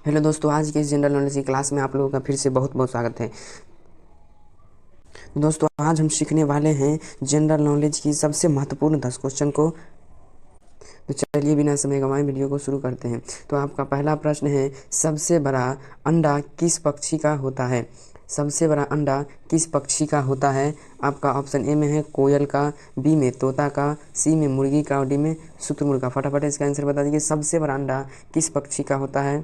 Hello दोस्तों, आज की इस जनरल नॉलेज की क्लास में आप लोगों का फिर से बहुत बहुत स्वागत है। दोस्तों, आज हम सीखने वाले हैं जनरल नॉलेज की सबसे महत्वपूर्ण 10 क्वेश्चन को। तो चलिए बिना समय गंवाए वीडियो को शुरू करते हैं। तो आपका पहला प्रश्न है, सबसे बड़ा अंडा किस पक्षी का होता है? सबसे बड़ा अंडा किस पक्षी का होता है? आपका ऑप्शन ए में है कोयल का, बी में तोता का, सी में मुर्गी का और डी में शुतुरमुर्ग का। फटाफट इसका आंसर बता दीजिए। सबसे बड़ा अंडा किस पक्षी का होता है?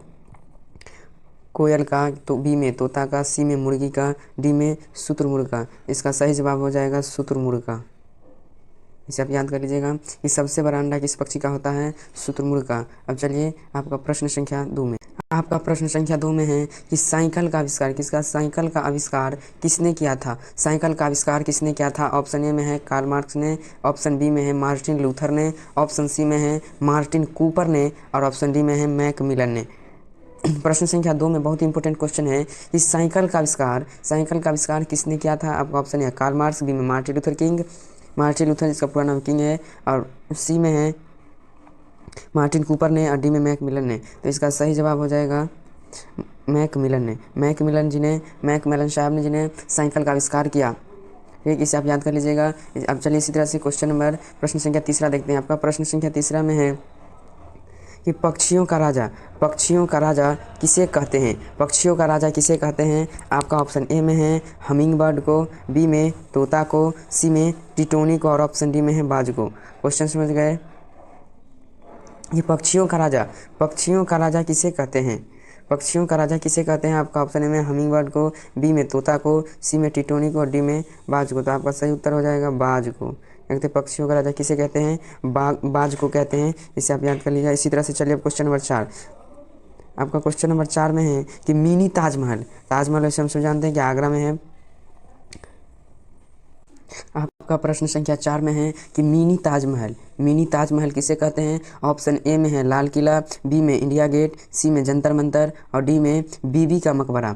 कोयल का, तो बी में तोता का, सी में मुर्गी का, डी में शुतुरमुर्ग का। इसका सही जवाब हो जाएगा शुतुरमुर्ग का। इसे आप याद कर लीजिएगा कि सबसे बड़ा अंडा किस पक्षी का होता है? शुतुरमुर्ग का। अब चलिए आपका प्रश्न संख्या 2 में। आपका प्रश्न संख्या 2 में है कि साइकिल का आविष्कार किसका? साइकिल का आविष्कार किसने किया था? साइकिल का आविष्कार किसने किया था? ऑप्शन ए में है कार्ल मार्क्स ने, ऑप्शन बी में है मार्टिन लूथर ने, ऑप्शन सी में है मार्टिन कूपर ने और ऑप्शन डी में है मैकमिलन ने। प्रश्न संख्या 2 में बहुत इंपॉर्टेंट क्वेश्चन है कि साइकिल का आविष्कार किसने किया था? आपका ऑप्शन है कार्ल मार्क्स, बी में मार्टिन लूथर जिसका पूरा नाम किंग है, और सी में है मार्टिन कूपर ने और डी में मैकमिलन ने। तो इसका सही जवाब हो जाएगा मैकमिलन ने। मैकमिलन साहब ने जिन्हें साइकिल का आविष्कार किया। ठीक, इसे आप याद कर लीजिएगा। अब चलिए इसी तरह से प्रश्न संख्या तीसरा देखते हैं। आपका प्रश्न संख्या तीसरा में है कि पक्षियों का राजा किसे कहते हैं? पक्षियों का राजा किसे कहते हैं? आपका ऑप्शन ए में है हमिंग बर्ड को, बी में तोता को, सी में टिटोनी को और ऑप्शन डी में है बाज को। क्वेश्चन समझ गए? ये पक्षियों का राजा किसे कहते हैं? पक्षियों का राजा किसे कहते हैं? आपका ऑप्शन ए में हमिंग बर्ड को, बी में तोता को, सी में टिटोनी को और डी में बाज को। तो आपका सही उत्तर हो जाएगा बाज को। देखते पक्षियों का राजा किसे कहते हैं? बाज को कहते हैं। इसे आप याद कर लीजिए। इसी तरह से चलिए अब क्वेश्चन नंबर 4। आपका क्वेश्चन नंबर 4 में है कि मिनी ताजमहल वैसे हम सब जानते हैं कि आगरा में है। आपका प्रश्न संख्या 4 में है कि मिनी ताजमहल किसे कहते हैं? ऑप्शन ए में है लाल किला, बी में इंडिया गेट, सी में जंतर मंतर और डी में बीबी का मकबरा।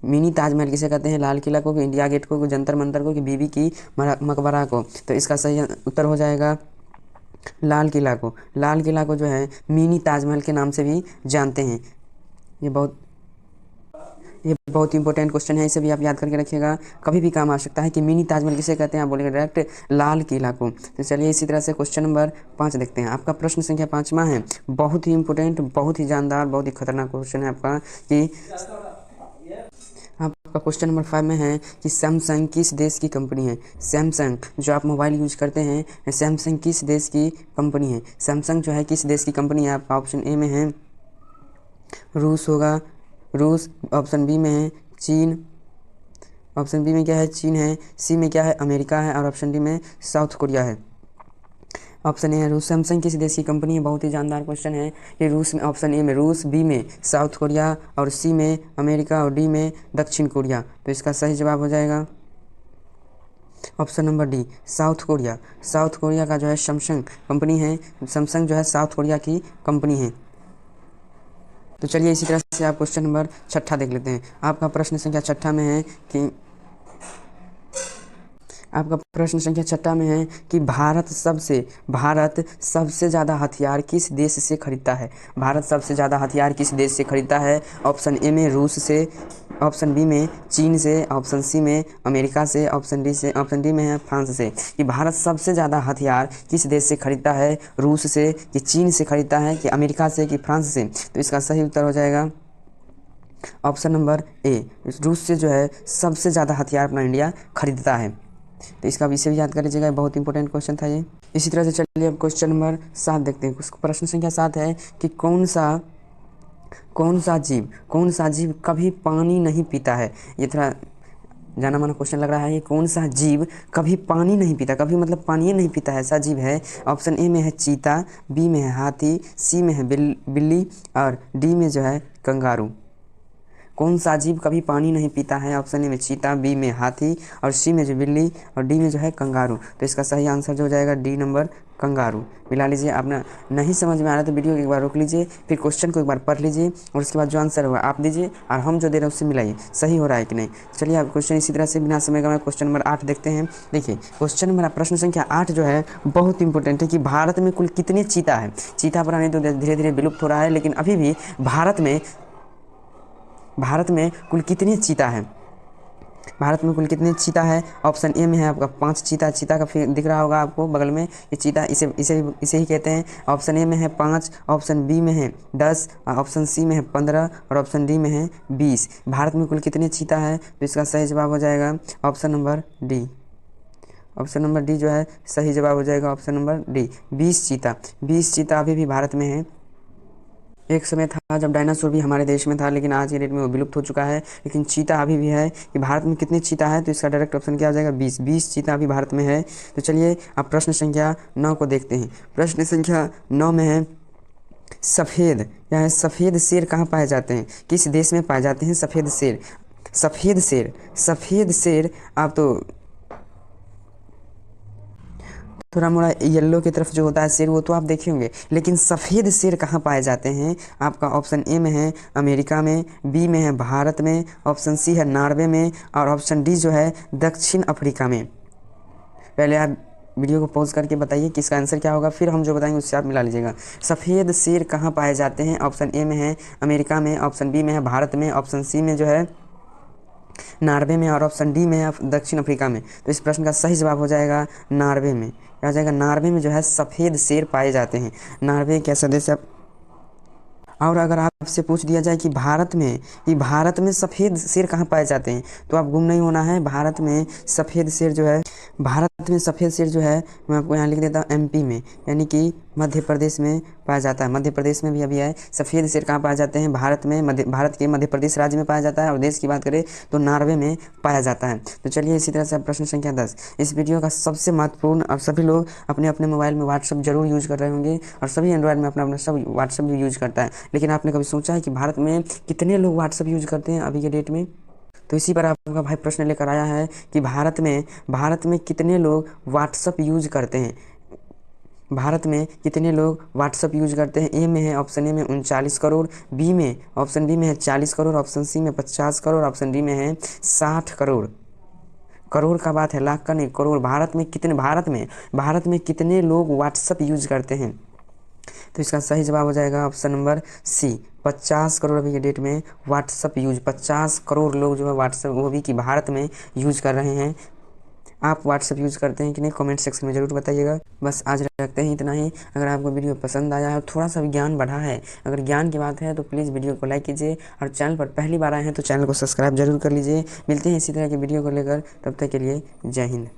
मिनी ताजमहल किसे कहते हैं? लाल किला को, इंडिया गेट को, जंतर मंतर को कि बीबी की मकबरा को। तो इसका सही उत्तर हो जाएगा लाल किला को। लाल किला को जो है मिनी ताजमहल के नाम से भी जानते हैं। ये बहुत इंपॉर्टेंट क्वेश्चन है, इसे भी आप याद करके रखिएगा, कभी भी काम आ सकता है कि मिनी ताजमहल किसे कहते हैं। आप बोलेंगे डायरेक्ट लाल किला को। तो चलिए इसी तरह से क्वेश्चन नंबर 5 देखते हैं। आपका प्रश्न संख्या 5वां है, बहुत ही इंपॉर्टेंट, बहुत ही जानदार, बहुत ही खतरनाक क्वेश्चन है आपका कि आपका क्वेश्चन नंबर 5 में है कि सैमसंग किस देश की कंपनी है? सैमसंग जो आप मोबाइल यूज करते हैं, सैमसंग किस देश की कंपनी है? सैमसंग जो है किस देश की कंपनी है? आपका ऑप्शन ए में है रूस होगा, रूस। ऑप्शन बी में है चीन, ऑप्शन बी में क्या है? चीन है। सी में क्या है? अमेरिका है और ऑप्शन डी में साउथ कोरिया है। ऑप्शन ए है रूस। सैमसंग किस देश की कंपनी है? बहुत ही जानदार क्वेश्चन है कि रूस में, ऑप्शन ए में रूस, बी में साउथ कोरिया और सी में अमेरिका और डी में दक्षिण कोरिया। तो इसका सही जवाब हो जाएगा option number D south Korea. South Korea का जो है सैमसंग कंपनी है, सैमसंग जो है साउथ कोरिया की कंपनी है। तो चलिए इसी तरह से आप क्वेश्चन नंबर 6 देख लेते हैं। आपका प्रश्न संख्या 6 में है कि आपका प्रश्न संख्या 6 में है कि भारत सबसे ज़्यादा हथियार किस देश से खरीदता है? भारत सबसे ज़्यादा हथियार किस देश से खरीदता है? ऑप्शन ए में रूस से, ऑप्शन बी में चीन से, ऑप्शन सी में अमेरिका से, ऑप्शन डी में है फ्रांस से। कि भारत सबसे ज़्यादा हथियार किस देश से खरीदता है? रूस से, कि चीन से खरीदता है, कि अमेरिका से, कि फ्रांस से? तो इसका सही उत्तर हो जाएगा ऑप्शन नंबर ए, रूस से जो है सबसे ज़्यादा हथियार अपना इंडिया खरीदता है। तो इसका विषय भी याद कर लीजिएगा, बहुत इंपॉर्टेंट क्वेश्चन था ये। इसी तरह से चलिए अब क्वेश्चन नंबर 7 देखते हैं। प्रश्न संख्या 7 है कि कौन सा जीव कभी पानी नहीं पीता है? ये थोड़ा जाना माना क्वेश्चन लग रहा है। कौन सा जीव कभी पानी नहीं पीता? कभी मतलब पानी नहीं पीता है, ऐसा जीव है। ऑप्शन ए में है चीता, बी में है हाथी, सी में है बिल्ली और डी में जो है कंगारू। कौन सा जीव कभी पानी नहीं पीता है? ऑप्शन ए में चीता, बी में हाथी और सी में जो बिल्ली और डी में जो है कंगारू। तो इसका सही आंसर जो हो जाएगा डी नंबर कंगारू। मिला लीजिए। आपने नहीं समझ में आ रहा तो वीडियो को एक बार रोक लीजिए, फिर क्वेश्चन को एक बार पढ़ लीजिए और उसके बाद जो आंसर होगा आप दीजिए और हम जो दे रहे हैं उससे मिलाइए, सही हो रहा है कि नहीं। चलिए आप क्वेश्चन इसी तरह से बिना समय गंवाए क्वेश्चन नंबर 8 देखते हैं। देखिए क्वेश्चन नंबर प्रश्न संख्या 8 जो है बहुत इंपॉर्टेंट है कि भारत में कुल कितने चीता है? चीता प्राणी तो धीरे धीरे विलुप्त हो रहा है, लेकिन अभी भी भारत में भारत में कुल कितने चीता है? भारत में कुल कितने चीता है? ऑप्शन ए में है आपका 5 चीता। चीता का फिर दिख रहा होगा आपको बगल में, ये चीता, इसे ही कहते हैं। ऑप्शन ए में है 5, ऑप्शन बी में है 10, ऑप्शन सी में है 15 और ऑप्शन डी में है 20। भारत में कुल कितने चीता है? तो इसका सही जवाब हो जाएगा option number D. Option number D जो है सही जवाब हो जाएगा, ऑप्शन नंबर डी, 20 चीता। 20 चीता अभी भी भारत में है। एक समय था जब डायनासोर भी हमारे देश में था, लेकिन आज के डेट में वो विलुप्त हो चुका है, लेकिन चीता अभी भी है। कि भारत में कितने चीता है? तो इसका डायरेक्ट ऑप्शन क्या हो जाएगा? 20। 20 चीता अभी भारत में है। तो चलिए अब प्रश्न संख्या 9 को देखते हैं। प्रश्न संख्या 9 में है सफ़ेद, या है सफ़ेद शेर कहाँ पाए जाते हैं? किस देश में पाए जाते हैं सफ़ेद शेर? सफ़ेद शेर, सफ़ेद शेर आप तो थोड़ा मोड़ा येलो की तरफ जो होता है शेर, वो तो आप देखे होंगे, लेकिन सफ़ेद शेर कहाँ पाए जाते हैं? आपका ऑप्शन ए में है अमेरिका में, बी में है भारत में, ऑप्शन सी है नॉर्वे में और ऑप्शन डी जो है दक्षिण अफ्रीका में। पहले आप वीडियो को पॉज करके बताइए कि इसका आंसर क्या होगा, फिर हम जो बताएंगे उससे आप मिला लीजिएगा। सफ़ेद शेर कहाँ पाए जाते हैं? ऑप्शन ए में है अमेरिका में, ऑप्शन बी में है भारत में, ऑप्शन सी में जो है नॉर्वे में और ऑप्शन डी में है दक्षिण अफ्रीका में। तो इस प्रश्न का सही जवाब हो जाएगा नॉर्वे में। क्या हो जाएगा? नॉर्वे में जो है सफ़ेद शेर पाए जाते हैं। नॉर्वे एक ऐसा देश है। और अगर आपसे पूछ दिया जाए कि भारत में सफ़ेद शेर कहाँ पाए जाते हैं, तो आप गुम नहीं होना है। भारत में सफ़ेद शेर जो है, भारत में सफ़ेद शेर जो है, मैं आपको यहाँ लिख देता हूँ एमपी में, यानी कि मध्य प्रदेश में पाया जाता है। मध्य प्रदेश में भी अभी है। सफ़ेद शेर कहाँ पाया जाते हैं? भारत में, भारत के मध्य प्रदेश राज्य में पाया जाता है। और देश की बात करें तो नॉर्वे में पाया जाता है। तो चलिए इसी तरह से प्रश्न संख्या 10। इस वीडियो का सबसे महत्वपूर्ण, और सभी लोग अपने अपने मोबाइल में व्हाट्सअप जरूर यूज़ कर रहे होंगे और सभी एंड्रॉयड में अपना अपना सब व्हाट्सअप भी यूज़ करता है, लेकिन आपने कभी सोचा है कि भारत में कितने लोग व्हाट्सअप यूज़ करते हैं अभी के डेट में? तो इसी पर आपका भाई प्रश्न लेकर आया है कि भारत में कितने लोग व्हाट्सअप यूज़ करते हैं? भारत में कितने लोग व्हाट्सअप यूज करते हैं? ए में है ऑप्शन ए में 39 करोड़, बी में ऑप्शन बी में है 40 करोड़, ऑप्शन सी में 50 करोड़, ऑप्शन डी में है 60 करोड़। करोड़ का बात है, लाख का नहीं, करोड़। भारत में कितने लोग व्हाट्सअप यूज करते हैं? तो इसका सही जवाब हो जाएगा ऑप्शन नंबर सी, 50 करोड़ अभी के डेट में व्हाट्सअप यूज, 50 करोड़ लोग जो है व्हाट्सअप, वो भी कि भारत में यूज कर रहे हैं। आप व्हाट्सअप यूज़ करते हैं कि नहीं, कमेंट सेक्शन में ज़रूर बताइएगा। बस आज रखते हैं इतना ही। अगर आपको वीडियो पसंद आया है और थोड़ा सा भी ज्ञान बढ़ा है, अगर ज्ञान की बात है, तो प्लीज़ वीडियो को लाइक कीजिए और चैनल पर पहली बार आए हैं तो चैनल को सब्सक्राइब जरूर कर लीजिए। मिलते हैं इसी तरह की वीडियो को लेकर, तब तक के लिए जय हिंद।